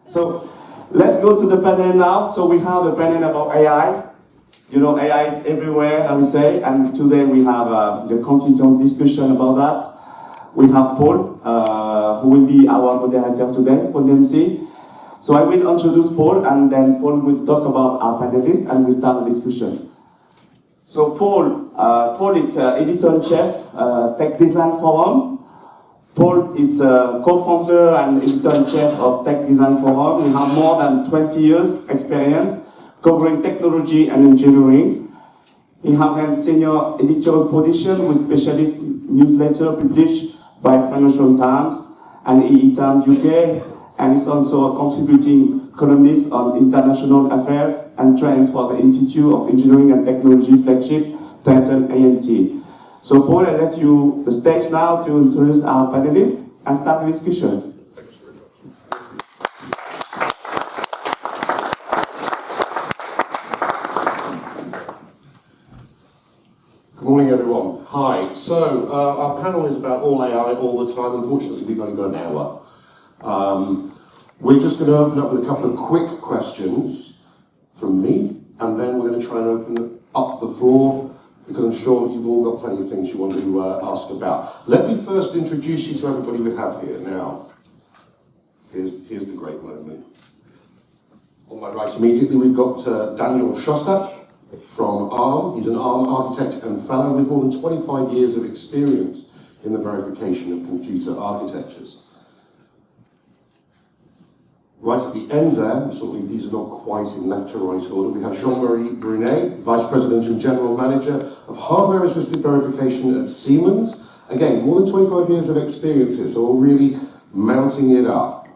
So let's go to the panel now. So we have the panel about AI. You know, AI is everywhere, I would say, and today we have the continuing discussion about that. We have Paul, who will be our moderator today, Paul Dempsey. So I will introduce Paul, and then Paul will talk about our panelists, and we'll start the discussion. So Paul is editor-in-chief, Tech Design Forum. Paul is co-founder and editor-in-chief of Tech Design Forum. We have more than 20 years experience covering technology and engineering. He has held senior editorial position with specialist newsletter published by Financial Times and EE Times UK, and is also a contributing columnist on international affairs and trends for the Institute of Engineering and Technology flagship titled ANT. So Paul, I let you the stage now to introduce our panelists and start the discussion. Thanks very much. Good morning, everyone. Hi. So our panel is about all AI all the time. Unfortunately, we've only got an hour. We're just going to open up with a couple of quick questions from me, and then we're going to try and open up the floor, because I'm sure you've all got plenty of things you want to ask about. Let me first introduce you to everybody we have here. Now, here's the great moment. On my right immediately, we've got Daniel Shostak from ARM. He's an ARM architect and fellow with more than 25 years of experience in the verification of computer architectures. Right at the end there, certainly these are not quite in left to right order, we have Jean-Marie Brunet, Vice President and General Manager of Hardware-Assisted Verification at Siemens. Again, more than 25 years of experience here, so we're really mounting it up.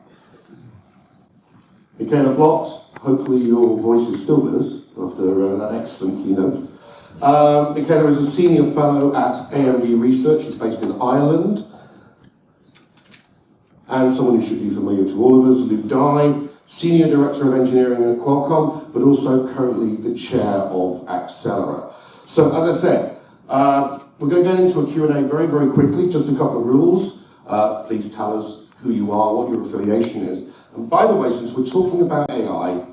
Michaela Blott, hopefully your voice is still with us after that excellent keynote. Michaela is a Senior Fellow at AMD Research. She's based in Ireland. And someone who should be familiar to all of us, Luke Dye, Senior Director of Engineering at Qualcomm, but also currently the Chair of Accelera. So, as I said, we're going to get into a Q&A very, very quickly. Just a couple of rules. Please tell us who you are, what your affiliation is. And by the way, since we're talking about AI,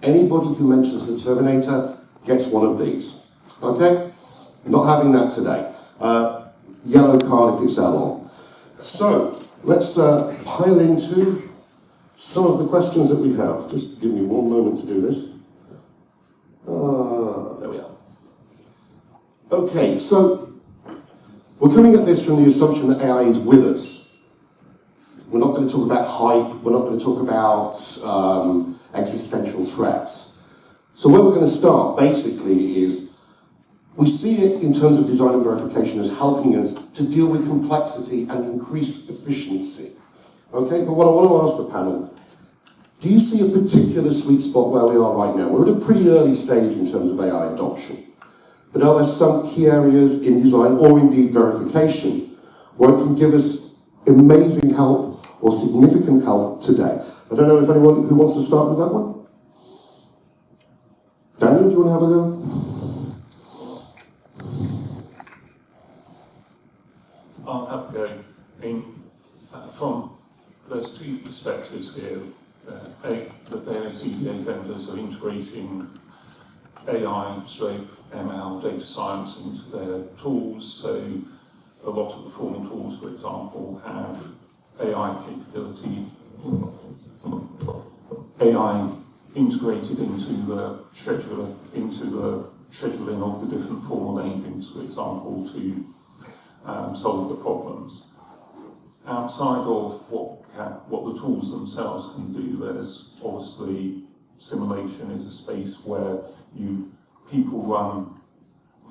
anybody who mentions the Terminator gets one of these. Okay? Not having that today. Yellow card if it's that long. So, let's pile into some of the questions that we have. Just give me one moment to do this. There we are. Okay, so we're coming at this from the assumption that AI is with us. We're not going to talk about hype. We're not going to talk about existential threats. So where we're going to start, basically, is we see it in terms of design and verification as helping us to deal with complexity and increase efficiency. Okay, but what I want to ask the panel, do you see a particular sweet spot where we are right now? We're at a pretty early stage in terms of AI adoption. But are there some key areas in design, or indeed verification, where it can give us amazing help or significant help today? I don't know if anyone who wants to start with that one? Daniel, do you want to have a go? I'll have a go. From there's two perspectives here. The various EDA vendors are integrating AI, ML, data science into their tools. So a lot of the formal tools, for example, have AI capability, AI integrated into the scheduling of the different formal engines, for example, to solve the problems. Outside of what the tools themselves can do, there's obviously simulation is a space where people run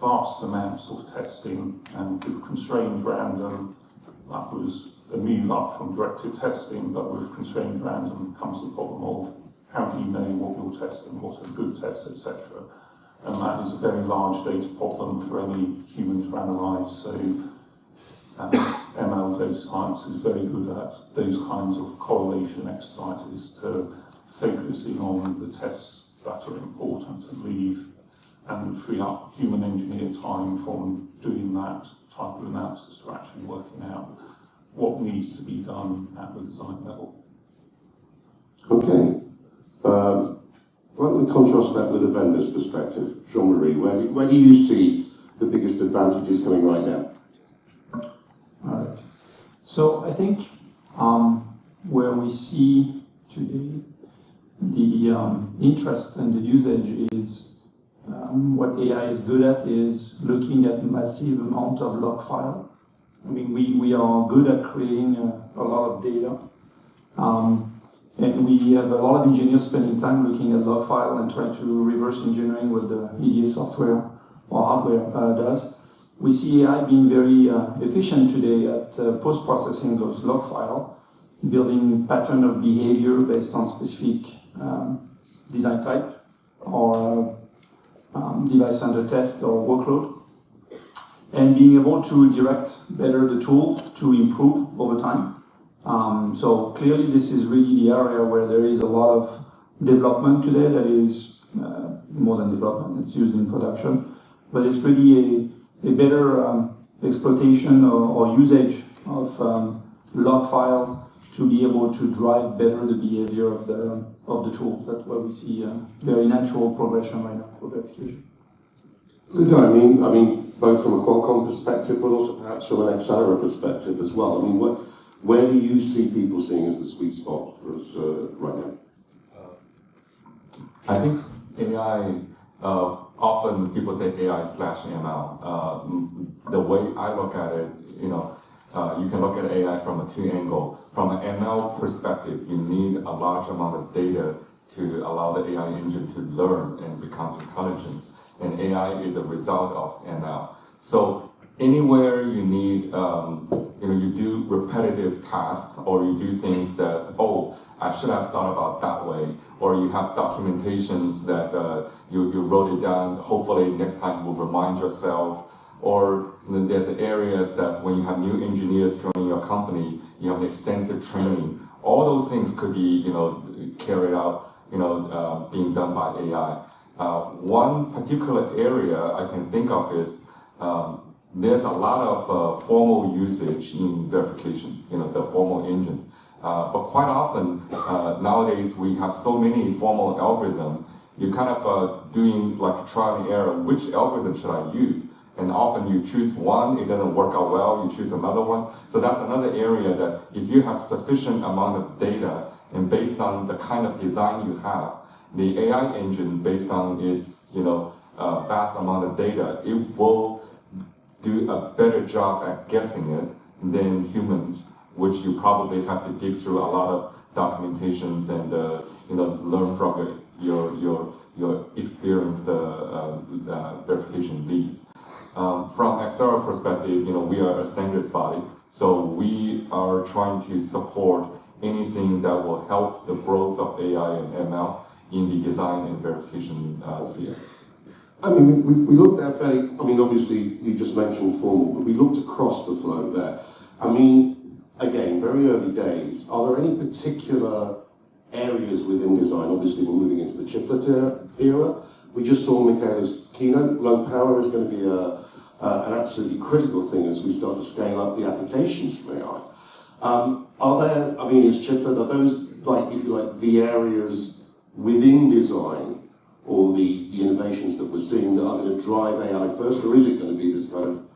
vast amounts of testing, and with constrained random, that was a move up from directed testing, but with constrained random comes the problem of how do you know what you're testing, what's a good test, etc. And that is a very large data problem for any human to analyse. So ML data science is very good at those kinds of correlation exercises to focus in on the tests that are important and free up human engineer time from doing that type of analysis to actually working out what needs to be done at the design level. Okay. Why don't we contrast that with a vendor's perspective? Jean-Marie, where do you see the biggest advantages coming right now? All right. So I think where we see today the interest and the usage is what AI is good at is looking at massive amount of log file. I mean, we are good at creating a lot of data. And we have a lot of engineers spending time looking at log file and trying to reverse engineering what the EDA software or hardware does. We see AI being very efficient today at post-processing those log file, building pattern of behavior based on specific design type or device under test or workload, and being able to direct better the tool to improve over time. So clearly this is really the area where there is a lot of development today that is more than development, it's used in production, but it's really a better exploitation or usage of log file to be able to drive better the behavior of the tool. That's where we see a very natural progression right now for verification. Ludo, I mean, both from a Qualcomm perspective, but also perhaps from an accelerator perspective as well. I mean, where do you see people seeing as the sweet spot for us right now? I think AI, often people say AI/ML. The way I look at it, you can look at AI from a two angle. From an ML perspective, you need a large amount of data to allow the AI engine to learn and become intelligent. And AI is a result of ML. So anywhere you need, you do repetitive tasks, or you do things that, I should have thought about that way, or you have documentations that you wrote it down, hopefully next time you will remind yourself, or there's areas that when you have new engineers joining your company, you have an extensive training. All those things could be, carried out, being done by AI. One particular area I can think of is there's a lot of formal usage in verification, the formal engine. But quite often, nowadays, we have so many formal algorithms, you're kind of doing like trial and error, which algorithm should I use? And often you choose one, it doesn't work out well, you choose another one. So that's another area that if you have sufficient amount of data, and based on the kind of design you have, the AI engine, based on its vast amount of data, it will do a better job at guessing it than humans, which you probably have to dig through a lot of documentations and learn from your experienced verification leads. From Accelera perspective, we are a standards body, so we are trying to support anything that will help the growth of AI and ML in the design and verification sphere. I mean, we looked at obviously you just mentioned formal, but we looked across the flow there. I mean, again, very early days, are there any particular areas within design? Obviously, we're moving into the chiplet era. We just saw Michaela's keynote. Low power is going to be an absolutely critical thing as we start to scale up the applications from AI. Is chiplet, are those, if you like, the areas within design or the innovations that we're seeing that are going to drive AI first, or is it going to be this kind of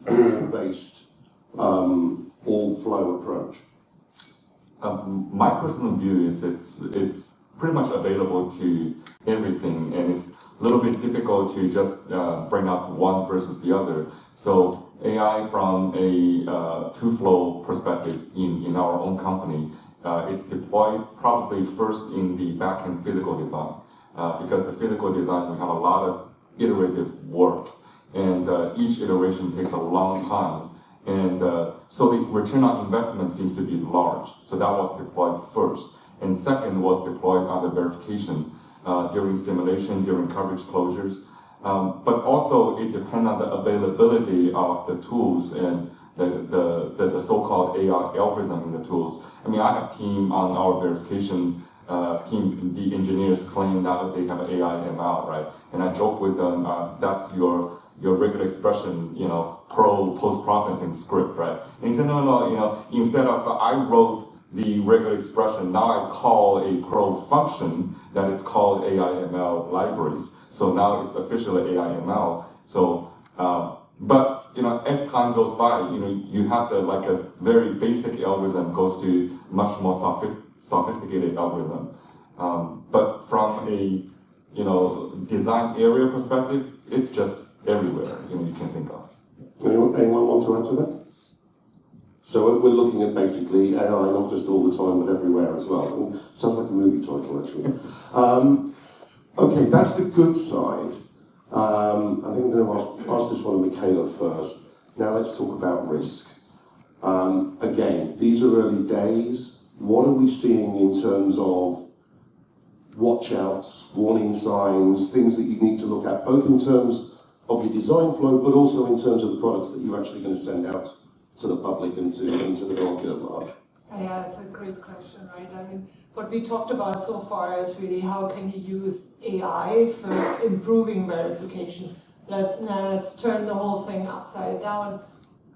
rule-based, all-flow approach? My personal view is it's pretty much available to everything, and it's a little bit difficult to just bring up one versus the other. So AI from a two-flow perspective in our own company, it's deployed probably first in the back-end physical design. Because the physical design, we have a lot of iterative work, and each iteration takes a long time. And so the return on investment seems to be large. So that was deployed first. And second was deployed under verification during simulation, during coverage closures. But also it depends on the availability of the tools and the so-called AI algorithm in the tools. I mean, I have a team on our verification team, the engineers claim now that they have AI ML, right? And I joke with them, that's your regular expression, post-processing script, right? And he said, no, instead of I wrote the regular expression. Now I call a pro function that it's called AI/ML libraries. So now it's officially AI/ML. So, but as time goes by, you have like a very basic algorithm goes to much more sophisticated algorithm. But from a design area perspective, it's just everywhere. You can think of. Anyone want to add to that? So we're looking at basically AI not just all the time, but everywhere as well. And sounds like a movie title, actually. Okay, that's the good side. I think I'm going to ask this one of Michaela first. Now let's talk about risk. Again, these are early days. What are we seeing in terms of watch outs, warning signs, things that you need to look at, both in terms of your design flow, but also in terms of the products that you're actually going to send out to the public and into the market at large? Yeah, it's a great question, right? I mean, what we talked about so far is really how can you use AI for improving verification. Now let's turn the whole thing upside down.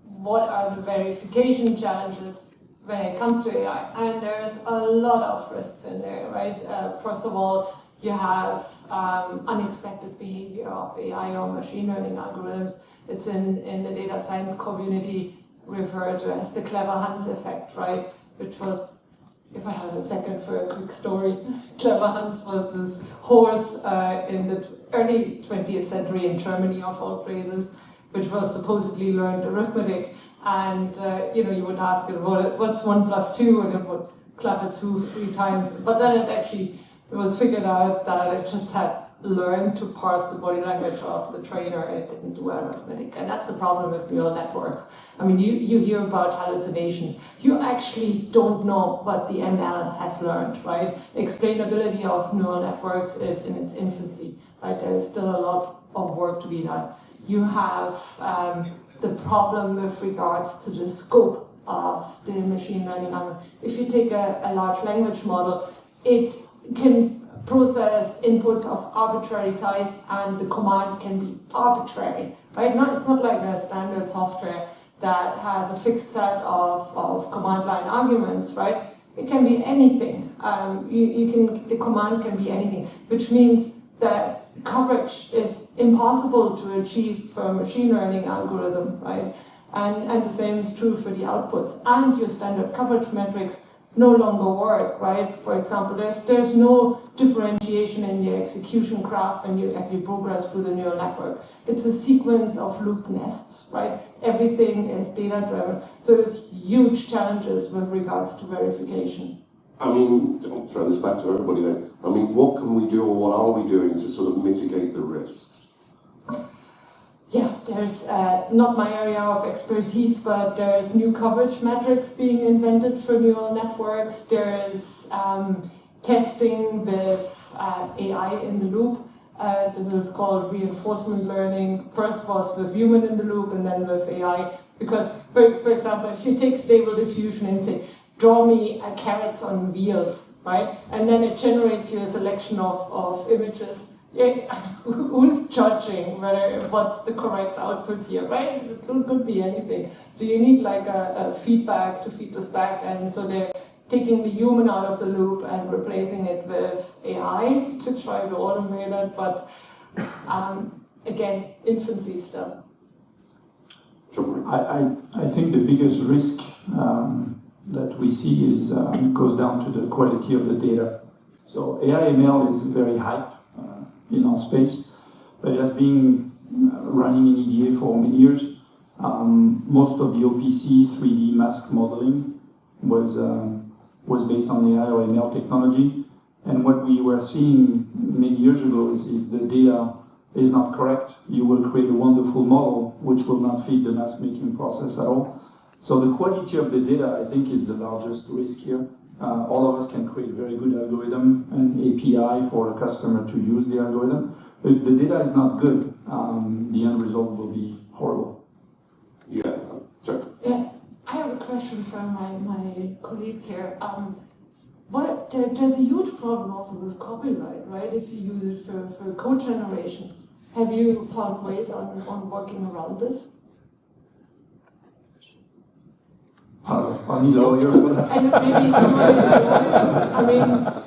What are the verification challenges when it comes to AI? And there's a lot of risks in there, right? First of all, you have unexpected behavior of AI or machine learning algorithms. It's in the data science community referred to as the clever Hans effect, right? Which was, if I have a second for a quick story, clever Hans was this horse in the early 20th century in Germany, of all places, which was supposedly learned arithmetic. And you would ask it, what's 1 + 2? And it would clap its hoof 3 times. But then it was figured out that it just had learned to parse the body language of the trainer, and it didn't do arithmetic. And that's the problem with neural networks. I mean, you hear about hallucinations. You actually don't know what the ML has learned, right? Explainability of neural networks is in its infancy, right? There is still a lot of work to be done. You have the problem with regards to the scope of the machine learning. If you take a large language model, it can process inputs of arbitrary size, and the command can be arbitrary, right? It's not like a standard software that has a fixed set of command line arguments, right? It can be anything. The command can be anything, which means that coverage is impossible to achieve for a machine learning algorithm, right? And the same is true for the outputs. And your standard coverage metrics no longer work, right? For example, there's no differentiation in the execution graph as you progress through the neural network. It's a sequence of loop nests, right? Everything is data-driven. So there's huge challenges with regards to verification. I mean, I'll throw this back to everybody then. I mean, what can we do, or what are we doing to sort of mitigate the risks? Yeah, there's not my area of expertise, but there's new coverage metrics being invented for neural networks. There's testing with AI in the loop. This is called reinforcement learning. First was with human in the loop, and then with AI. Because, for example, if you take Stable Diffusion and say, draw me carrots on wheels, right? And then it generates you a selection of images. Yeah, who's judging what's the correct output here, right? It could be anything. So you need like a feedback to feed this back, and so they're taking the human out of the loop and replacing it with AI to try to automate it, but again, infancy still. I think the biggest risk that we see is goes down to the quality of the data. So AI/ML is very hype in our space, but it has been running in EDA for many years. Most of the OPC 3D mask modeling was based on AI or ML technology, and what we were seeing many years ago is if the data is not correct, you will create a wonderful model which will not fit the mask making process at all. So the quality of the data, I think, is the largest risk here. All of us can create a very good algorithm and API for a customer to use the algorithm. But if the data is not good, the end result will be horrible. Yeah, sorry. Yeah, I have a question for my colleagues here. There's a huge problem also with copyright, right? If you use it for code generation. Have you found ways on working around this? I need a lawyer for that. And maybe some of the lawyers, I mean,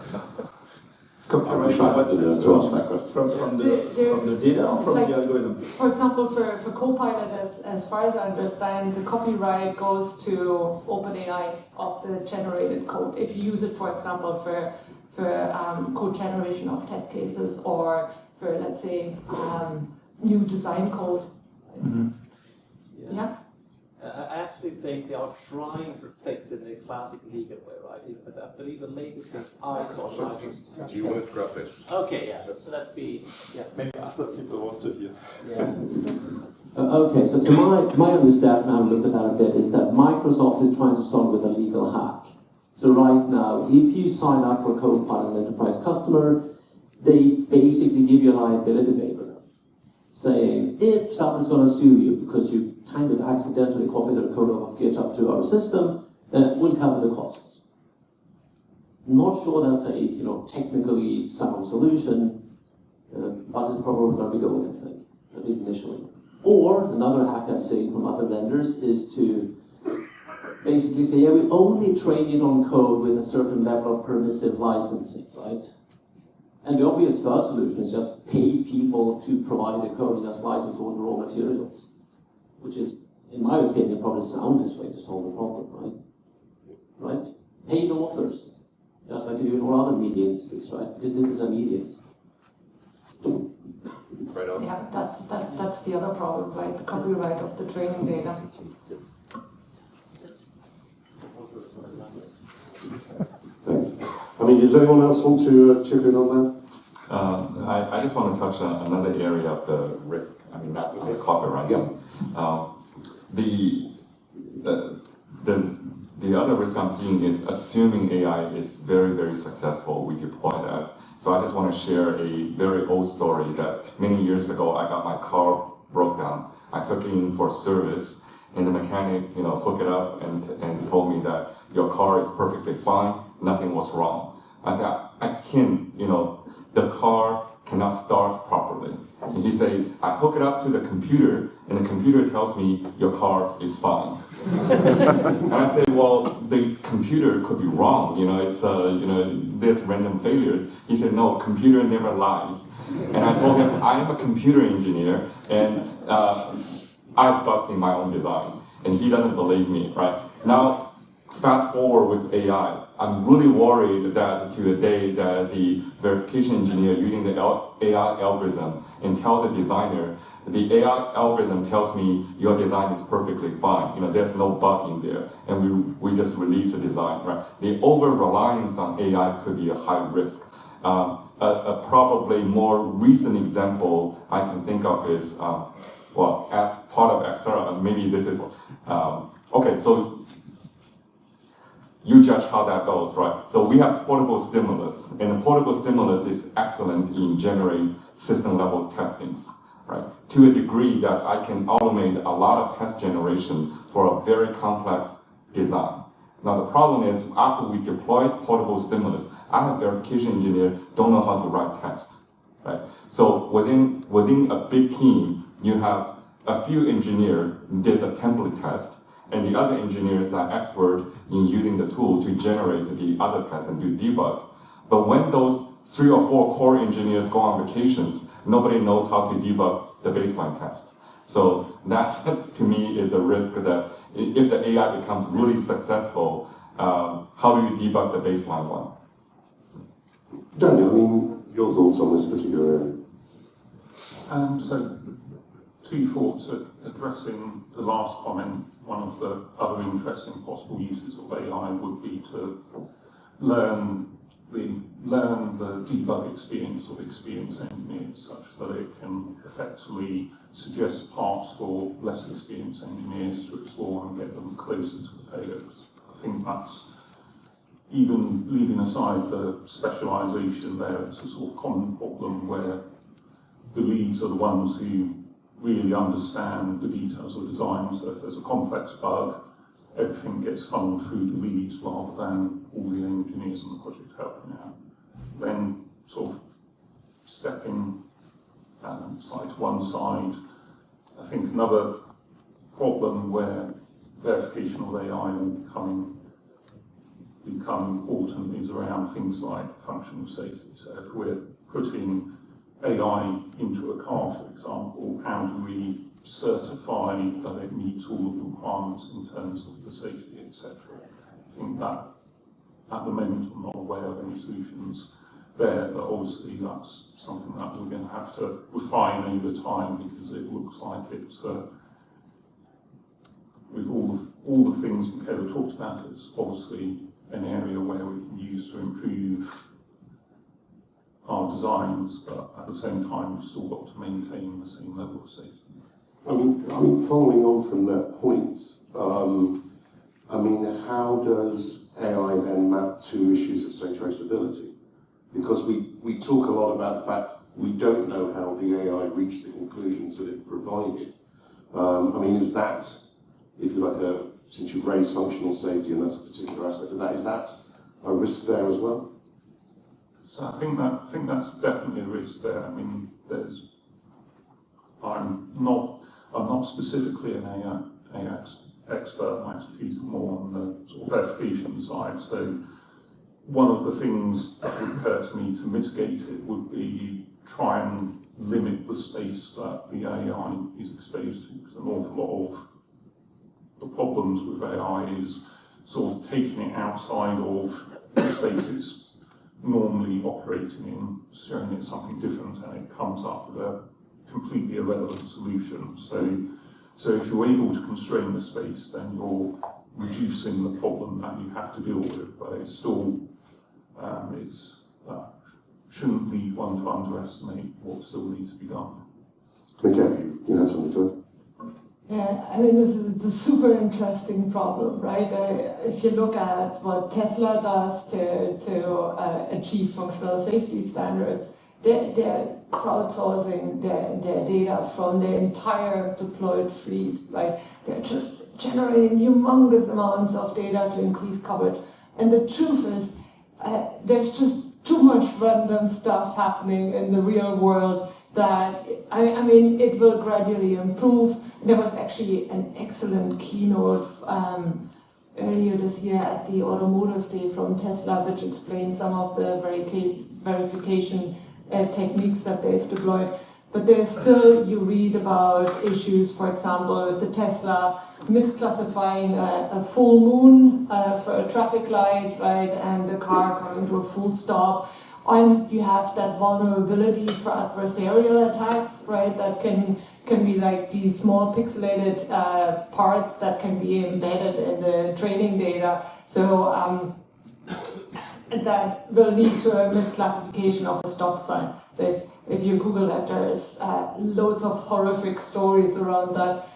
Copyright, I'm trying what to sense? ask that question. From the data or from like, the algorithm? for example, for Copilot, as far as I understand, the copyright goes to OpenAI of the generated code. If you use it, for example, for code generation of test cases or for, let's say, new design code. Mm-hmm. Yeah? I actually think they are trying to fix it in a classic legal way, right? But I believe the latest is I saw Do you want to grab this? Okay, yeah. So let's be, yeah. Maybe other people want to hear. Yeah. Okay, so my understanding, now look at that a bit, is that Microsoft is trying to start with a legal hack. So right now, if you sign up for Copilot as an enterprise customer, they basically give you a liability waiver, saying if someone's going to sue you because you kind of accidentally copied their code off of GitHub through our system, we'll cover the costs. Not sure that's a technically sound solution, but it's probably going to be going, I think, at least initially. Or another hack I've seen from other vendors is to basically say, yeah, we only train it on code with a certain level of permissive licensing, right? And the obvious third solution is just pay people to provide the code and just license all the raw materials, which is, in my opinion, probably the soundest way to solve the problem, right? Right? Pay the authors, just like you do in all other media industries, right? Because this is a media industry. Right on. Yeah, that's the other problem, right? The copyright of the training data. Thanks. I mean, does anyone else want to chip in on that? I just want to touch on another area of the risk. I mean, not the copyright. Yeah. The other risk I'm seeing is assuming AI is very, very successful. We deploy that. So I just want to share a very old story that many years ago I got my car broke down. I took it in for service, and the mechanic, hooked it up and told me that your car is perfectly fine, nothing was wrong. I said, I can't, the car cannot start properly. And he said, I hook it up to the computer, and the computer tells me your car is fine. And I said, well, the computer could be wrong. It's there's random failures. He said, no, computer never lies. And I told him, I am a computer engineer, and I have bugs in my own design. And he doesn't believe me, right? Now, fast forward with AI. I'm really worried that to the day that the verification engineer using the AI algorithm and tells the designer, the AI algorithm tells me your design is perfectly fine. There's no bug in there, and we just release the design, right? The over-reliance on AI could be a high risk. A probably more recent example I can think of is, as part of Xterra, maybe this is, okay, so you judge how that goes, right? So we have portable stimulus, and the portable stimulus is excellent in generate system-level testings, right? To a degree that I can automate a lot of test generation for a very complex design. Now the problem is, after we deploy portable stimulus, I have verification engineer don't know how to write tests, right? So within a big team, you have a few engineers did a template test, and the other engineers are expert in using the tool to generate the other tests and do debug. But when those 3 or 4 core engineers go on vacations, nobody knows how to debug the baseline test. So that, to me, is a risk that if the AI becomes really successful, how do you debug the baseline one? Daniel, I mean, your thoughts on this particular area? So, 2 thoughts addressing the last comment. One of the other interesting possible uses of AI would be to learn the debug experience of experienced engineers, such that it can effectively suggest paths for less experienced engineers to explore and get them closer to the failures. I think that's, even leaving aside the specialization there, it's a sort of common problem where the leads are the ones who really understand the details of design. So if there's a complex bug, everything gets funneled through the leads rather than all the engineers on the project helping out. Then sort of stepping side to one side, I think another problem where verification of AI will become important is around things like functional safety. So if we're putting AI into a car, for example, how do we certify that it meets all of the requirements in terms of the safety, etc. I think that at the moment I'm not aware of any solutions there, but obviously that's something that we're going to have to refine over time because it looks like it's with all the things Michaela talked about, it's obviously an area where we can use to improve our designs, but at the same time we've still got to maintain the same level of safety. I mean, following on from that point, how does AI then map to issues of, say, traceability? Because we talk a lot about the fact we don't know how the AI reached the conclusions that it provided. Is that, if you like, since you've raised functional safety and that's a particular aspect of that, is that a risk there as well? So I think that's definitely a risk there. I mean, I'm not specifically an AI expert. My expertise is more on the sort of verification side. So one of the things that would occur to me to mitigate it would be try and limit the space that the AI is exposed to. Because an awful lot of the problems with AI is sort of taking it outside of the space it's normally operating in, showing it something different, and it comes up with a completely irrelevant solution. So if you're able to constrain the space, then you're reducing the problem that you have to deal with, but it's still shouldn't lead one to underestimate what still needs to be done. Okay, you had something to add? Yeah, I mean, it's a super interesting problem, right? If you look at what Tesla does to achieve functional safety standards, they're crowdsourcing their data from their entire deployed fleet, right? They're just generating humongous amounts of data to increase coverage. And the truth is, there's just too much random stuff happening in the real world that, I mean, it will gradually improve. There was actually an excellent keynote earlier this year at the Automotive Day from Tesla, which explained some of the verification techniques that they've deployed. But there's still, you read about issues, for example, with the Tesla misclassifying a full moon for a traffic light, right, and the car coming to a full stop. And you have that vulnerability for adversarial attacks, right, that can be like these small pixelated parts that can be embedded in the training data. So that will lead to a misclassification of a stop sign. So if you Google that, there's loads of horrific stories around that.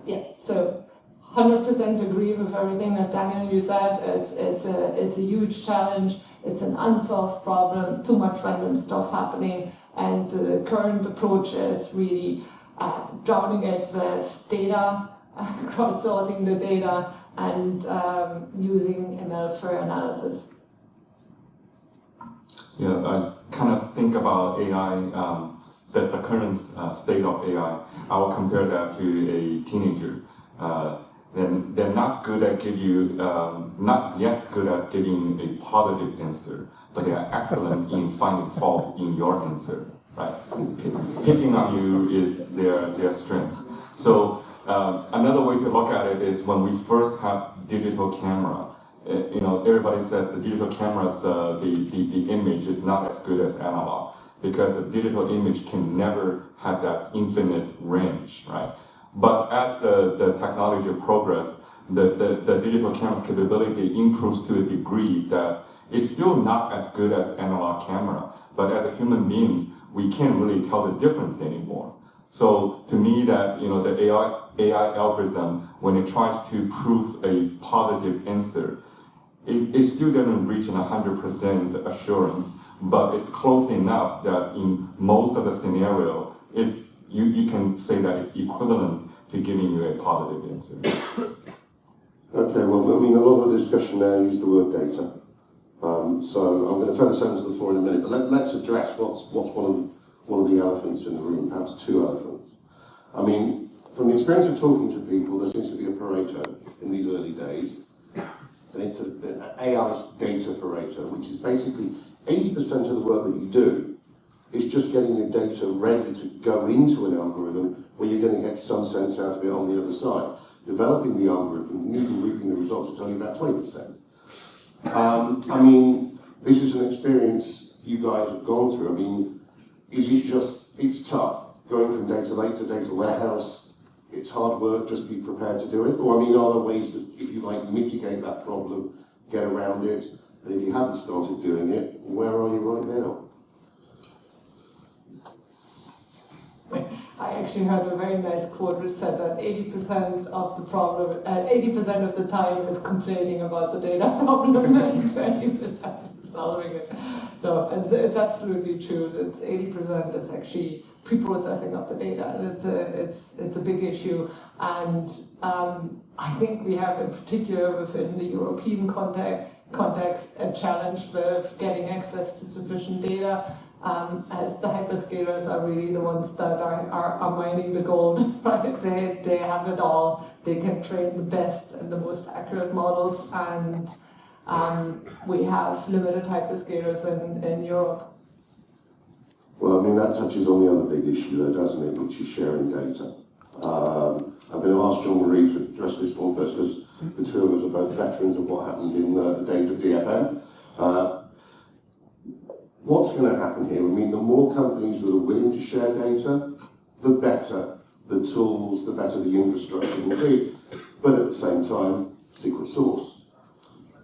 Yeah, so 100% agree with everything that Daniel, you said. It's a huge challenge. It's an unsolved problem, too much random stuff happening, and the current approach is really drowning it with data, crowdsourcing the data, and using ML for analysis. Yeah, I kind of think about AI, the current state of AI. I will compare that to a teenager. They're not good at not yet good at giving a positive answer, but they are excellent in finding fault in your answer, right? Picking on you is their strength. So another way to look at it is when we first have digital camera. Everybody says the digital cameras, the image is not as good as analog because the digital image can never have that infinite range, right? But as the technology progresses, the digital camera's capability improves to a degree that it's still not as good as analog camera. But as a human beings, we can't really tell the difference anymore. So to me, that the AI algorithm, when it tries to prove a positive answer, it still doesn't reach an 100% assurance, but it's close enough that in most of the scenario, you can say that it's equivalent to giving you a positive answer. Okay, well, a lot of the discussion now used the word data. So I'm going to throw this over to the floor in a minute, but let's address what's one of the elephants in the room, perhaps two elephants. I mean, from the experience of talking to people, there seems to be a Pareto in these early days, and it's an AI data operator, which is basically 80% of the work that you do is just getting your data ready to go into an algorithm where you're going to get some sense out of it on the other side. Developing the algorithm, and even reaping the results is only about 20%. I mean, this is an experience you guys have gone through. I mean, is it just, it's tough, going from data lake to data warehouse, it's hard work, just be prepared to do it? Or, I mean, are there ways to, if you like, mitigate that problem, get around it? And if you haven't started doing it, where are you right now? I actually heard a very nice quote which said that 80% of the problem, 80% of the time is complaining about the data problem and 20% is solving it. No, it's absolutely true. It's 80% is actually pre-processing of the data. It's a big issue, and I think we have, in particular within the European context, a challenge with getting access to sufficient data. As the hyperscalers are really the ones that are mining the gold, right? They have it all. They can train the best and the most accurate models, and we have limited hyperscalers in Europe. Well, I mean, that touches on the other big issue though, doesn't it, which is sharing data. I'm going to ask Jean-Marie to address this point first, because the two of us are both veterans of what happened in the days of DFM. What's going to happen here? I mean, the more companies that are willing to share data, the better the tools, the better the infrastructure will be. But at the same time, secret source.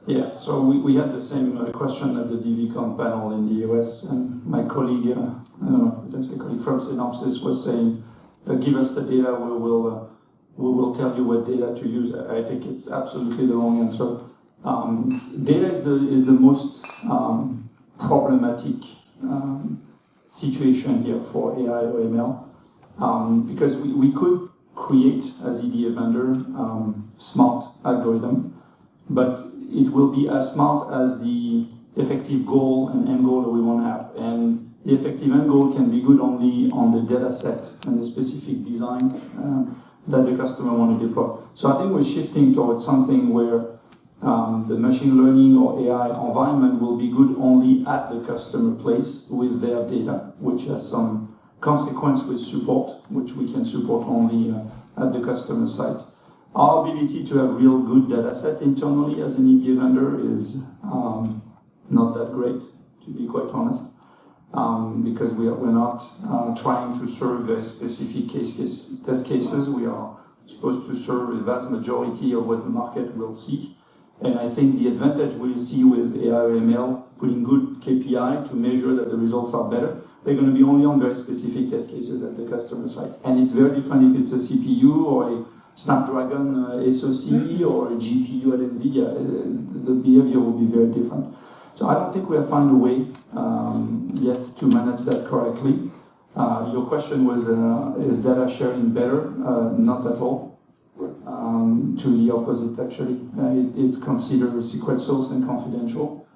Yeah, so we had the same question at the DVCon panel in the US, and my colleague, I don't know if that's a colleague from Synopsys, was saying, give us the data, we will tell you what data to use. I think it's absolutely the wrong answer. Data is the most problematic situation here for AI or ML, because we could create, as EDA vendor, smart algorithm, but it will be as smart as the effective goal and end goal that we want to have. And the effective end goal can be good only on the data set and the specific design that the customer want to deploy. So I think we're shifting towards something where the machine learning or AI environment will be good only at the customer place with their data, which has some consequence with support, which we can support only at the customer site. Our ability to have real good data set internally as an EDA vendor is not that great, to be quite honest, because we're not trying to serve very specific test cases. We are supposed to serve the vast majority of what the market will see. And I think the advantage we'll see with AI or ML, putting good KPI to measure that the results are better, they're going to be only on very specific test cases at the customer site. And it's very different if it's a CPU or a Snapdragon SoC or a GPU at NVIDIA. The behavior will be very different. So I don't think we have found a way yet to manage that correctly. Your question was, is data sharing better? Not at all. To the opposite, actually. It's considered secret source and confidential.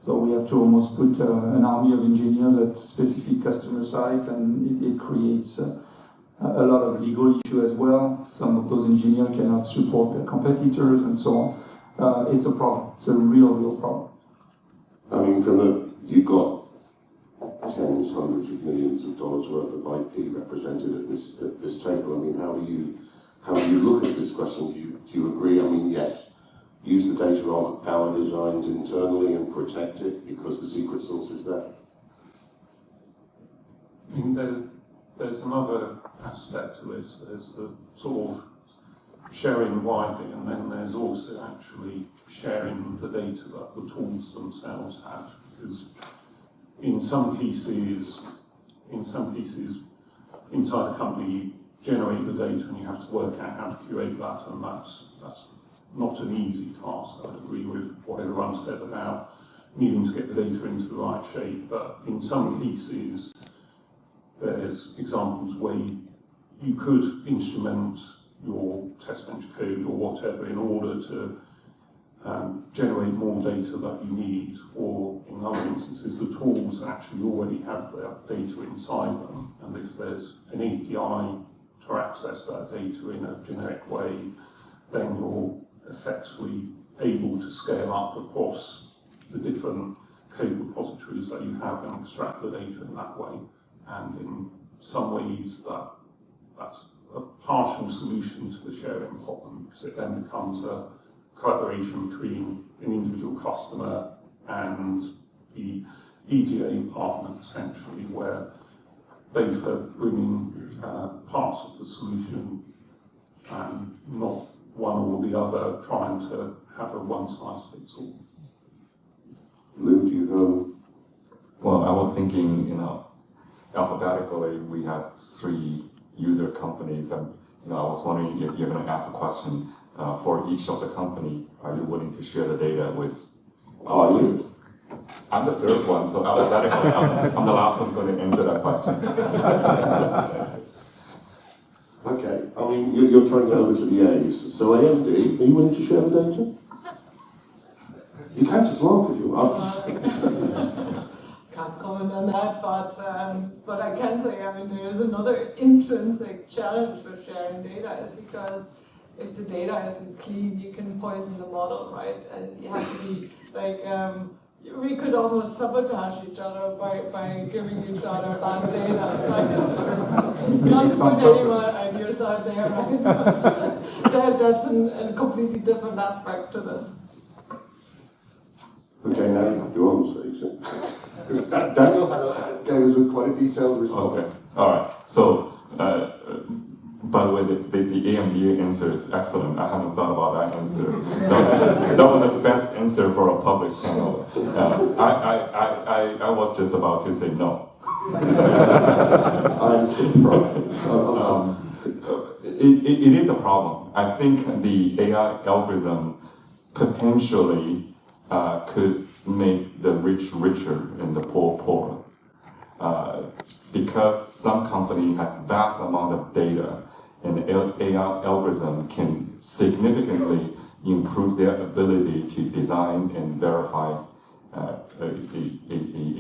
So we have to almost put an army of engineers at specific customer site, and it creates a lot of legal issue as well. Some of those engineers cannot support their competitors and so on. It's a problem. It's a real problem. I mean, you've got tens, hundreds of millions of dollars worth of IP represented at this table. I mean, how do you look at this question? Do you agree? I mean, yes, use the data on our designs internally and protect it because the secret source is there. I mean, there's another aspect to this. There's the sort of sharing widely, and then there's also actually sharing the data that the tools themselves have. Because in some pieces inside a company, you generate the data and you have to work out how to curate that, and that's not an easy task. I'd agree with what everyone said about needing to get the data into the right shape, but in some pieces, there's examples where you could instrument your test bench code or whatever in order to generate more data that you need, or in other instances, the tools actually already have their data inside them, and if there's an API to access that data in a generic way, then you're effectively able to scale up across the different code repositories that you have and extract the data in that way. And in some ways that's a partial solution to the sharing problem, because it then becomes a collaboration between an individual customer and the EDA partner, essentially, where both are bringing parts of the solution and not one or the other trying to have a one-size-fits-all. Lou, do you Well, I was thinking, alphabetically, we have 3 user companies, and I was wondering if you're going to ask a question for each of the company. Are you willing to share the data with Are you? users? I'm the third one, so alphabetically, I'm the last one going to answer that question. Okay, I mean, you're throwing it over to the A's. So AMD, are you willing to share the data? You can just laugh if you want. Can't comment on that, but I can say, I mean, there is another intrinsic challenge with sharing data, is because if the data isn't clean, you can poison the model, right? And you have to be like, we could almost sabotage each other by giving each other bad data, right? Not to put any more ideas out there, right? That's a completely different aspect to this. Okay, now you have to answer. Because Daniel gave us quite a detailed response. Okay, all right. So, by the way, the AMD answer is excellent. I haven't thought about that answer. That was the best answer for a public panel. I was just about to say no. I'm surprised. It is a problem. I think the AI algorithm potentially could make the rich richer and the poor poorer. Because some company has vast amount of data, and the AI algorithm can significantly improve their ability to design and verify a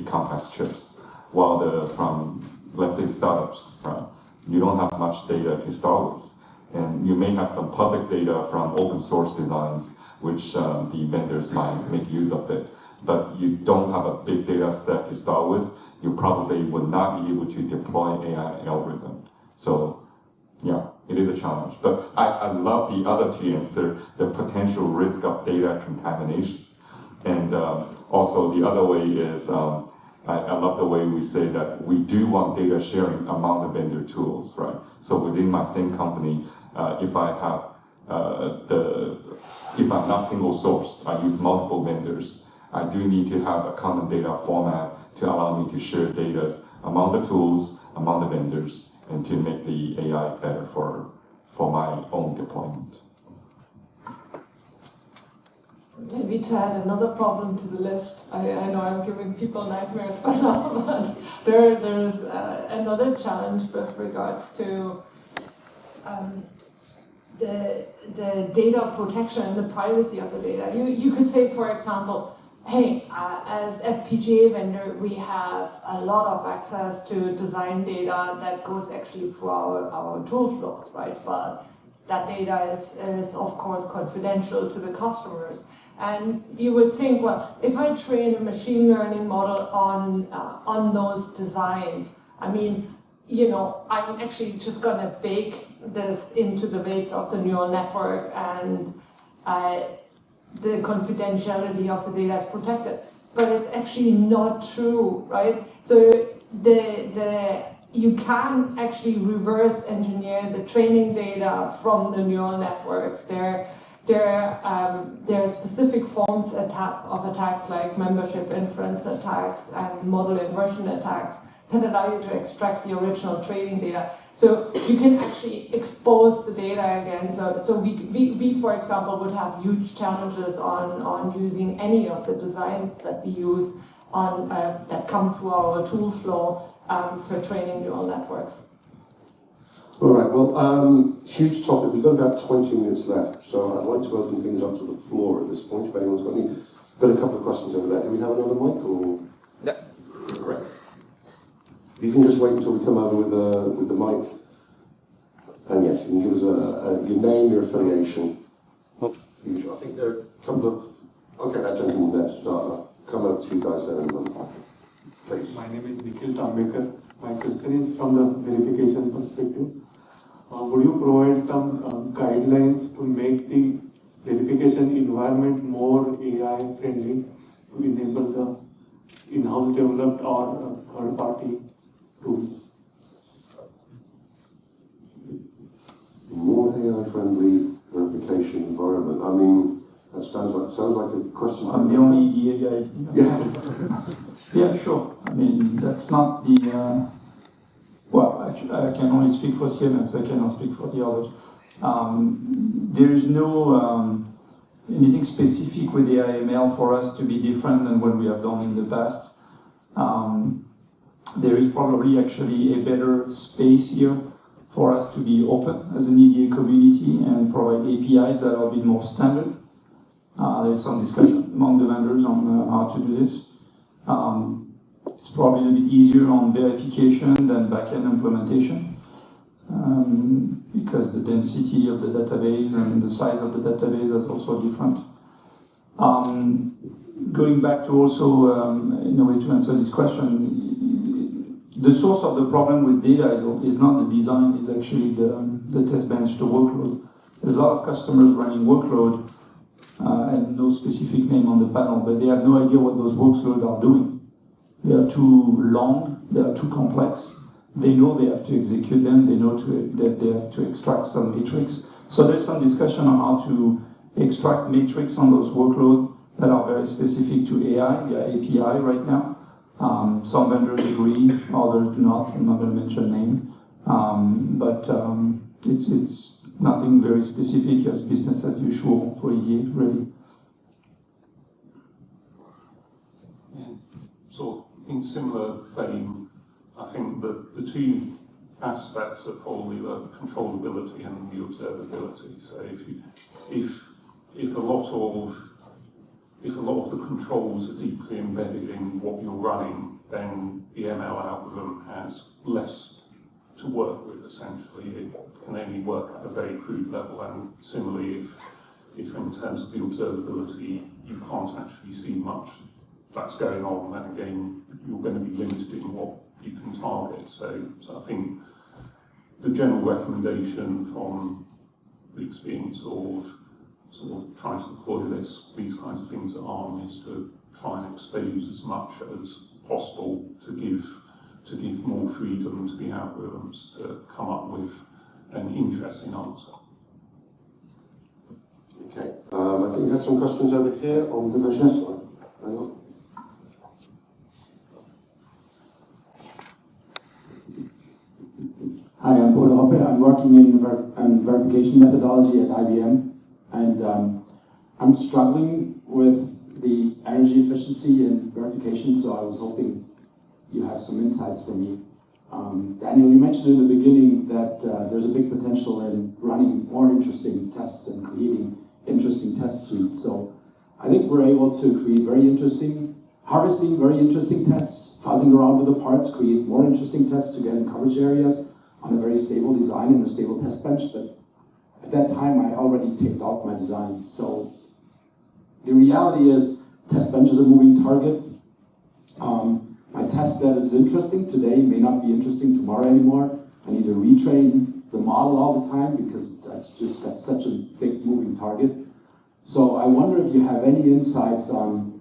complex chips. While from, let's say, startups, you don't have much data to start with. And you may have some public data from open source designs, which the vendors might make use of it. But you don't have a big data set to start with, you probably would not be able to deploy AI algorithm. So, yeah, it is a challenge. But I love the other 2 answer, the potential risk of data contamination. And also the other way is, I love the way we say that we do want data sharing among the vendor tools, right? So within my same company, if I have if I'm not single source, I use multiple vendors, I do need to have a common data format to allow me to share data among the tools, among the vendors, and to make the AI better for my own deployment. Maybe to add another problem to the list, I know I'm giving people nightmares by now, but there's another challenge with regards to the data protection and the privacy of the data. You could say, for example, hey, as FPGA vendor, we have a lot of access to design data that goes actually through our tool flows, right? But that data is of course confidential to the customers. And you would think, well, if I train a machine learning model on those designs, I mean, I'm actually just gonna bake this into the weights of the neural network, and the confidentiality of the data is protected. But it's actually not true, right? So you can actually reverse engineer the training data from the neural networks. There are specific forms of attacks like membership inference attacks and model inversion attacks that allow you to extract the original training data. So you can actually expose the data again. So we for example, would have huge challenges on using any of the designs that we use that come through our tool flow for training neural networks. All right, well, huge topic. We've got about 20 minutes left, so I'd like to open things up to the floor at this point. If anyone's got any, got a couple of questions over there. Do we have another mic or? Yeah. Great. You can just wait until we come over with the mic. And yes, you can give us your name, your affiliation. Oh, future. I think there are a couple of, okay, that gentleman there, start. Come over to you guys there, please. My name is Nikhil Tambekar. My question is from the verification perspective. Would you provide some guidelines to make the verification environment more AI friendly to enable the in-house developed or third-party tools? More AI-friendly verification environment. I mean, that sounds like a question. I'm the only EDA guy. Yeah. Yeah, sure. I mean, that's not the. Well, actually, I can only speak for Siemens. I cannot speak for the others. There is no anything specific with the AML for us to be different than what we have done in the past. There is probably actually a better space here for us to be open as an EDA community and provide APIs that are a bit more standard. There's some discussion among the vendors on how to do this. It's probably a bit easier on verification than back-end implementation because the density of the database and the size of the database is also different. Going back to also, in a way to answer this question, the source of the problem with data is not the design, it's actually the test bench, the workload. There's a lot of customers running workload and no specific name on the panel, but they have no idea what those workloads are doing. They are too long, they are too complex. They know they have to execute them, they know that they have to extract some metrics. So there's some discussion on how to extract metrics on those workloads that are very specific to AI via API right now. Some vendors agree, others do not. I'm not going to mention names. But it's nothing very specific, as business as usual for EDA, really. Sort of in similar vein, I think that the two aspects are probably the controllability and the observability. So if a lot of the controls are deeply embedded in what you're running, then the ML algorithm has less to work with. Essentially, it can only work at a very crude level. And similarly, if in terms of the observability, you can't actually see much that's going on, then again, you're going to be limited in what you can target. So I think the general recommendation from the experience of sort of trying to deploy these kinds of things at ARM is to try and expose as much as possible to give more freedom to the algorithms to come up with an interesting answer. Okay, I think we have some questions over here on the business side. Hang on. Hi, I'm Bodo Hoppe. I'm working in verification methodology at IBM, and I'm struggling with the energy efficiency in verification, so I was hoping you have some insights for me. Daniel, you mentioned in the beginning that there's a big potential in running more interesting tests and creating interesting test suites. So I think we're able to create harvesting very interesting tests, fuzzing around with the parts, create more interesting tests to get in coverage areas on a very stable design and a stable test bench. But at that time, I already taped out my design. So the reality is, test bench is a moving target. My test that is interesting today may not be interesting tomorrow anymore. I need to retrain the model all the time because that's just got such a big moving target. So I wonder if you have any insights on,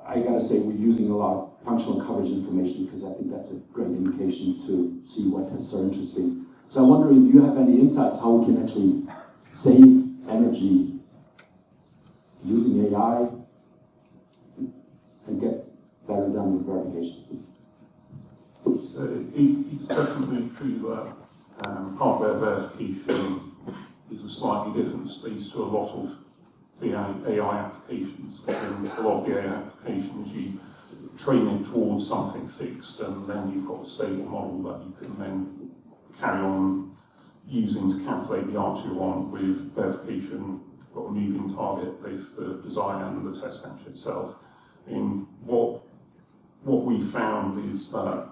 I gotta say we're using a lot of functional coverage information because I think that's a great indication to see what tests are interesting. So I wonder if you have any insights how we can actually save energy using AI and get better done with verification. So it's definitely true that hardware verification is a slightly different space to a lot of the AI applications. In a lot of the AI applications, you train it towards something fixed, and then you've got a stable model that you can then carry on using to calculate the answer you want. With verification, you've got a moving target, both the design and the test bench itself. And what we found is that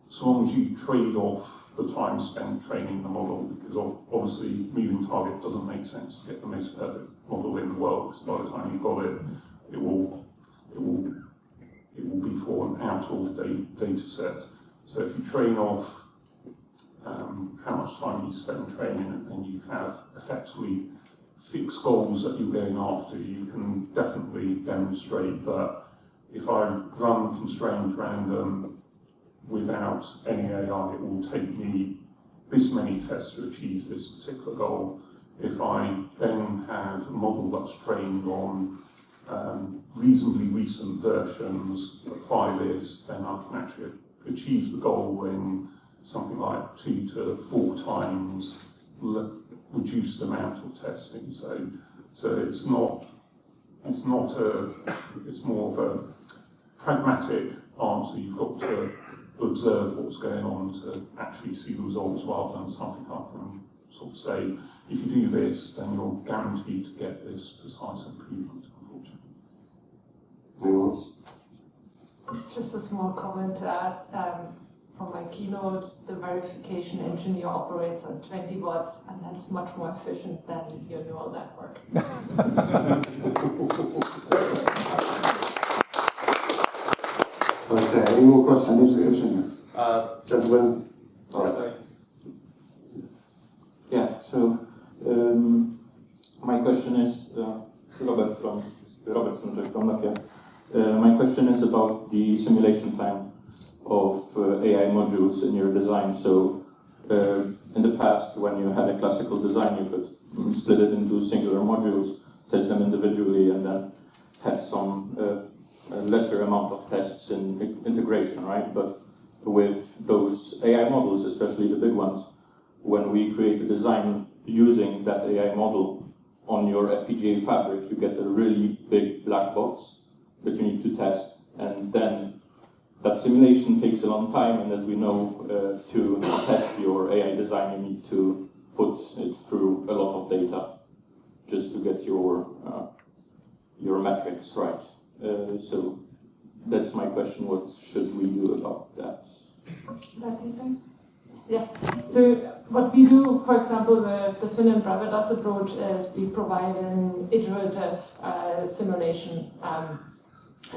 as long as you trade off the time spent training the model, because obviously moving target doesn't make sense to get the most perfect model in the world, because by the time you've got it, it will be for an out of data set. So if you train off how much time you spend training, and you have effectively fixed goals that you're going after, you can definitely demonstrate that if I run constrained random without any AI, it will take me this many tests to achieve this particular goal. If I then have a model that's trained on reasonably recent versions, apply this, then I can actually achieve the goal in something like 2 to 4 times reduced amount of testing. So it's more of a pragmatic answer. You've got to observe what's going on to actually see the results, rather than something I can sort of say, if you do this, then you're guaranteed to get this precise improvement, unfortunately. Anyone else? Just a small comment to add. From my keynote, the verification engine here operates on 20 watts, and that's much more efficient than your neural network. Okay, any more questions? Gentlemen? Right. Yeah, so my question is, Robertson from Nokia. My question is about the simulation time of AI modules in your design. So in the past, when you had a classical design, you could split it into singular modules, test them individually, and then have some lesser amount of tests in integration, right? But with those AI models, especially the big ones, when we create a design using that AI model on your FPGA fabric, you get a really big black box that you need to test, and then that simulation takes a long time, and as we know, to test your AI design, you need to put it through a lot of data just to get your metrics right. So that's my question. What should we do about that? Yeah. So what we do, for example, with the Finn and Bravidas approach, is we provide an iterative simulation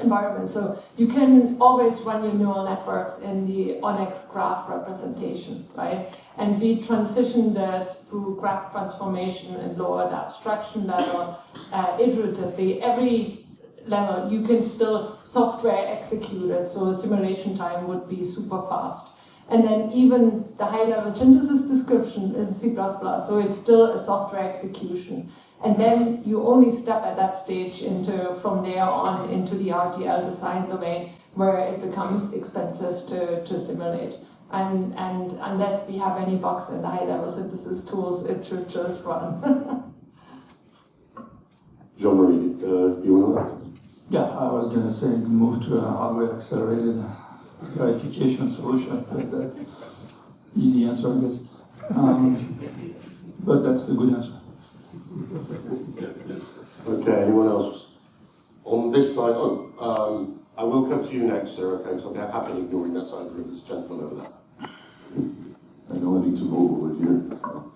environment. So you can always run your neural networks in the Onyx graph representation, right? And we transition this through graph transformation and lower the abstraction level iteratively. Every level you can still software execute it, so simulation time would be super fast. And then even the high-level synthesis description is C++, so it's still a software execution. And then you only step at that stage from there on into the RTL design domain, where it becomes expensive to simulate. And unless we have any bugs in the high-level synthesis tools, it should just run. Jean-Marie, you want to? Yeah, I was going to say move to a hardware-accelerated verification solution. That's easy answer, I guess. But that's the good answer. Okay, anyone else? On this side, I will come to you next, sir, okay, so I'm happily ignoring that side of the room. There's a gentleman over there. I know I need to move over here, so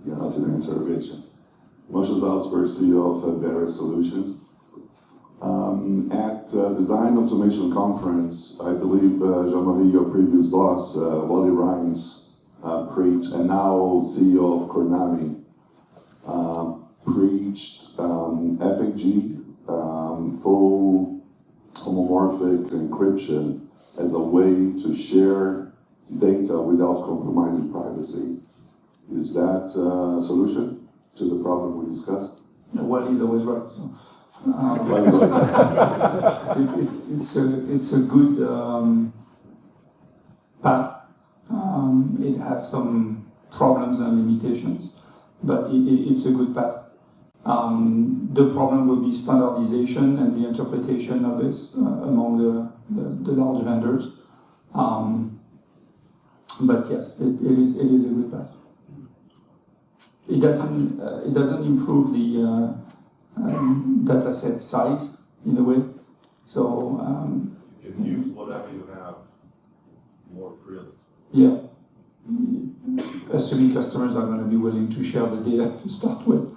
yeah, to the interrogation. Moshe Salzberg, CEO of Various Solutions. At Design Automation Conference, I believe Jean-Marie, your previous boss, Wally Rines, preached, and now CEO of Konami, preached FAG, full homomorphic encryption, as a way to share data without compromising privacy. Is that a solution to the problem we discussed? Well, he's always right. So. It's a good path. It has some problems and limitations, but it's a good path. The problem will be standardization and the interpretation of this among the large vendors. But yes, it is a good path. It doesn't improve the data set size in a way. So you can use whatever you have more freely. Yeah. assuming customers are going to be willing to share the data to start with.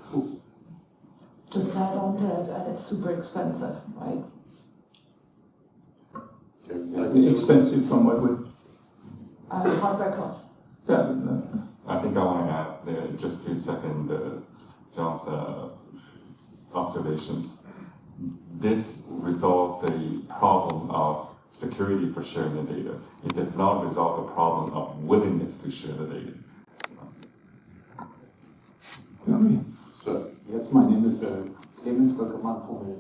Just add on to it, and it's super expensive, right? Expensive from what way? Hardware costs. Yeah. I think I want to add there, just to second John's observations. This resolved the problem of security for sharing the data. It does not resolve the problem of willingness to share the data. So, yes, my name is Clemens Röckermann from a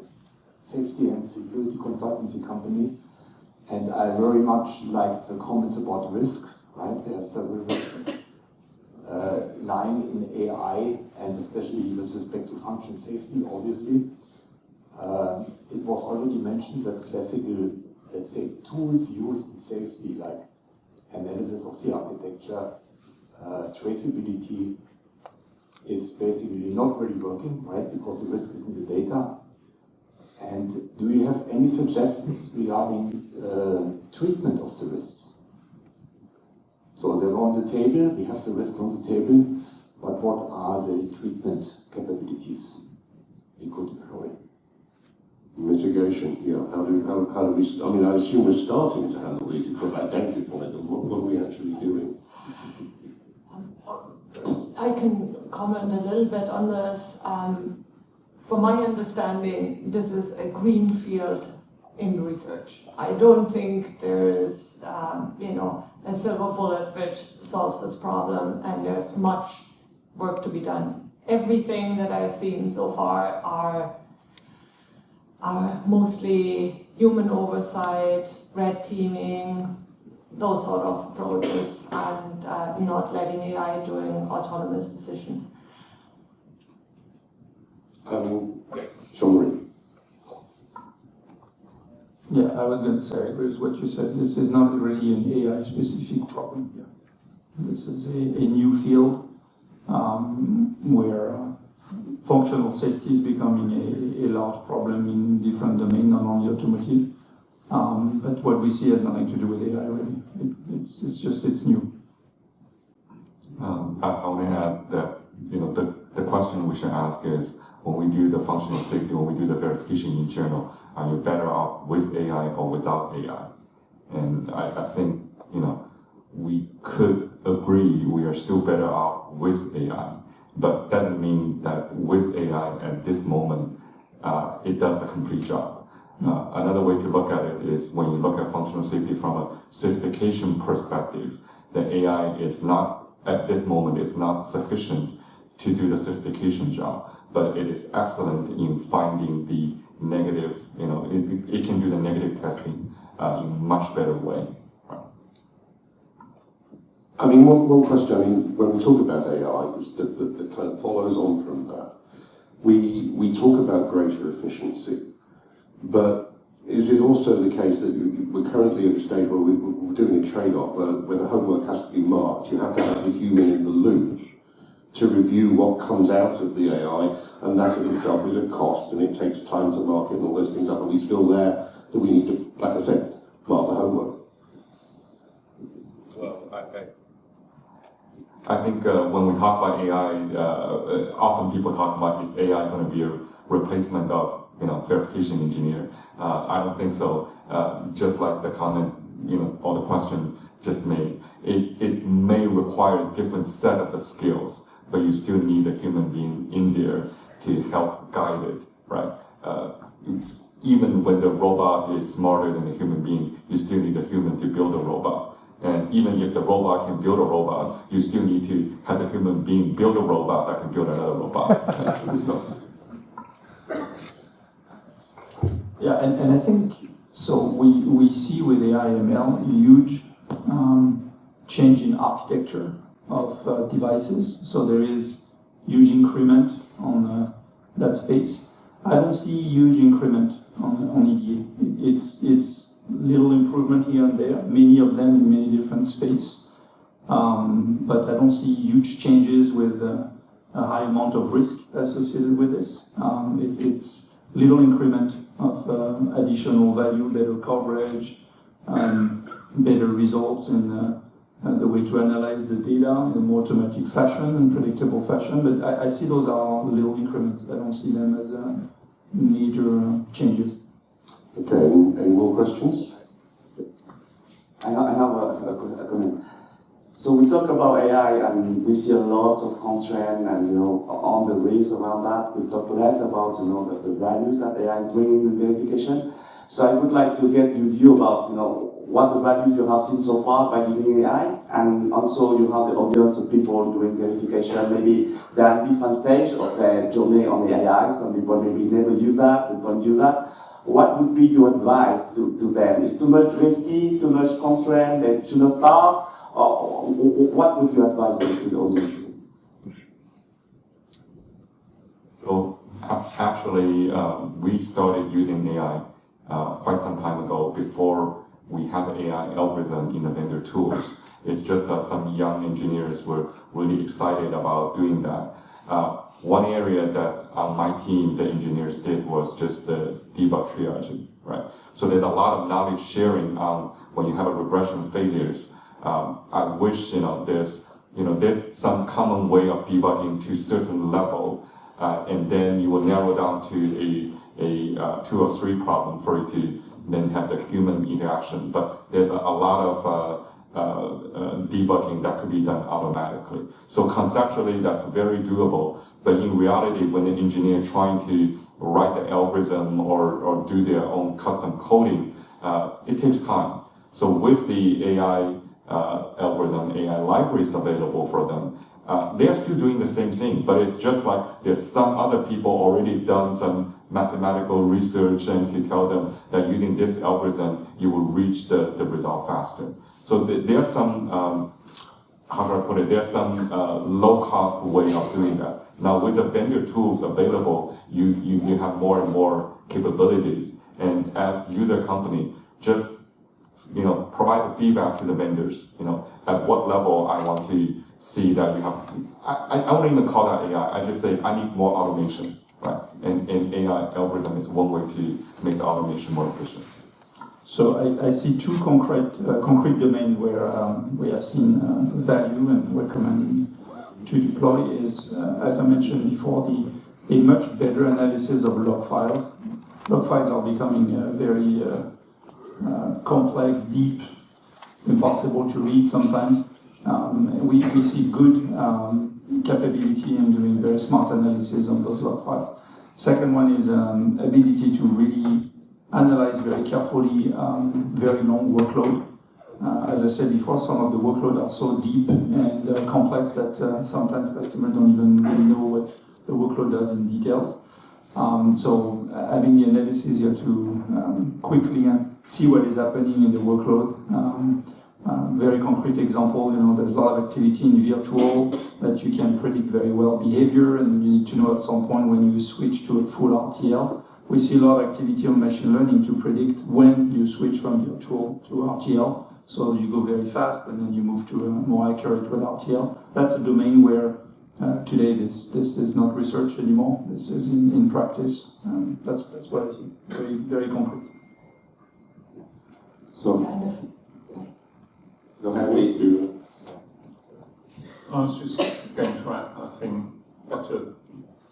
safety and security consultancy company, and I very much liked the comments about risk, right? There are several risks lying in AI, and especially with respect to function safety, obviously. It was already mentioned that classical, let's say, tools used in safety, like analysis of the architecture, traceability, is basically not really working, right? Because the risk is in the data. And do you have any suggestions regarding treatment of the risks? So they're on the table, we have the risk on the table, but what are the treatment capabilities we could employ? Mitigation, yeah. How do we, I mean, I assume we're starting to handle these if we've identified them. What are we actually doing? I can comment a little bit on this. From my understanding, this is a green field in research. I don't think there is, a silver bullet which solves this problem, and there's much work to be done. Everything that I've seen so far are mostly human oversight, red teaming, those sort of approaches, and not letting AI doing autonomous decisions. Jean-Marie. Yeah, I was going to say, I agree with what you said. This is not really an AI-specific problem here. This is a new field where functional safety is becoming a large problem in different domains, not only automotive. But what we see has nothing to do with AI, really. It's new. I want to add that, the question we should ask is, when we do the functional safety, when we do the verification in general, are you better off with AI or without AI? And I think, we could agree we are still better off with AI, but doesn't mean that with AI at this moment, it does the complete job. Another way to look at it is when you look at functional safety from a certification perspective, the AI is not, at this moment, is not sufficient to do the certification job, but it is excellent in finding the negative, it can do the negative testing in a much better way. I mean, one question, when we talk about AI, that kind of follows on from that, we talk about greater efficiency, but is it also the case that we're currently at a stage where we're doing a trade-off where the homework has to be marked, you have to have the human in the loop to review what comes out of the AI, and that in itself is a cost, and it takes time to market and all those things up. Are we still there that we need to, like I said, mark the homework? Well, I think when we talk about AI, often people talk about, is AI going to be a replacement of verification engineer? I don't think so. Just like the comment, or the question just made, it may require a different set of the skills, but you still need a human being in there to help guide it, right? Even when the robot is smarter than the human being, you still need a human to build a robot. And even if the robot can build a robot, you still need to have the human being build a robot that can build another robot. Yeah, and I think, so we see with AI ML a huge change in architecture of devices. So there is huge increment on that space. I don't see huge increment on EDA. It's little improvement here and there, many of them in many different spaces. But I don't see huge changes with a high amount of risk associated with this. It's little increment of additional value, better coverage, better results in the way to analyze the data in a more automatic fashion and predictable fashion. But I see those are little increments. I don't see them as major changes. Okay, any more questions? I have a comment. So we talk about AI and we see a lot of content and on the race around that. We talk less about the values that AI is bringing in verification. So I would like to get your view about what the values you have seen so far by using AI, and also you have the audience of people doing verification. Maybe they are at different stage of their journey on the AI. Some people maybe never use that, people use that. What would be your advice to them? Is too much risky, too much constraint, they should not start? Or what would you advise them to the audience? So actually, we started using AI quite some time ago before we had the AI algorithm in the vendor tools. It's just some young engineers were really excited about doing that. One area that on my team, the engineers did was just the debug triaging, right? So there's a lot of knowledge sharing on when you have a regression failures. I wish there's some common way of debugging to a certain level, and then you will narrow down to a 2 or 3 problem for it to then have the human interaction. But there's a lot of debugging that could be done automatically. So conceptually, that's very doable. But in reality, when an engineer trying to write the algorithm or do their own custom coding, it takes time. So with the AI algorithm, AI libraries available for them, they're still doing the same thing, but it's just like there's some other people already done some mathematical research and to tell them that using this algorithm, you will reach the result faster. So there's some, how do I put it, there's some low-cost way of doing that. Now with the vendor tools available, you have more and more capabilities. And as user company, just provide the feedback to the vendors, at what level I want to see that you have, I won't even call that AI, I just say I need more automation, right? And AI algorithm is one way to make the automation more efficient. So I see 2 concrete domains where we have seen value and recommending to deploy is, as I mentioned before, a much better analysis of log files. Log files are becoming very complex, deep, impossible to read sometimes. We see good capability in doing very smart analysis on those log files. Second one is ability to really analyze very carefully very long workload. As I said before, some of the workload are so deep and complex that sometimes customers don't even really know what the workload does in details. So having the analysis here to quickly see what is happening in the workload. Very concrete example, there's a lot of activity in virtual that you can predict very well behavior, and you need to know at some point when you switch to a full RTL. We see a lot of activity on machine learning to predict when you switch from virtual to RTL. So you go very fast and then you move to a more accurate with RTL. That's a domain where today this is not research anymore. This is in practice. That's what I see. Very, very concrete. So, go ahead. I was just going to add, I think better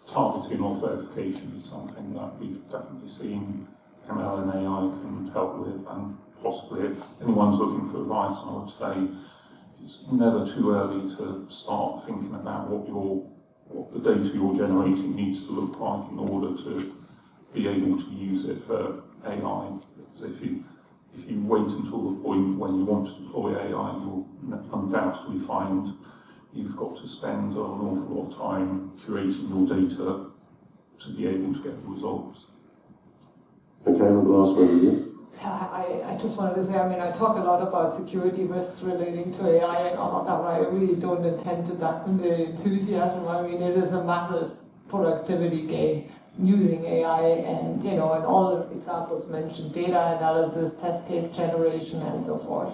targeting or verification is something that we've definitely seen ML and AI can help with, and possibly if anyone's looking for advice, I would say it's never too early to start thinking about what the data you're generating needs to look like in order to be able to use it for AI. Because if you wait until the point when you want to deploy AI, you'll undoubtedly find you've got to spend an awful lot of time curating your data to be able to get the results. Okay, the last one again. I just wanted to say, I talk a lot about security risks relating to AI and all of that, but I really don't intend to dampen the enthusiasm. It is a massive productivity gain using AI, and in all the examples mentioned, data analysis, test case generation, and so forth.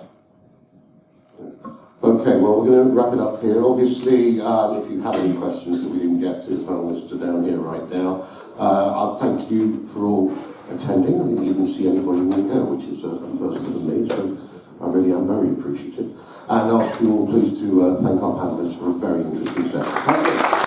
Okay, well, we're going to wrap it up here. Obviously, if you have any questions that we didn't get to, the panelists are down here right now. I'll thank you for all attending. I didn't even see anybody walk out, which is a first for me. So I really am very appreciative. And ask you all please to thank our panelists for a very interesting session. Thank you.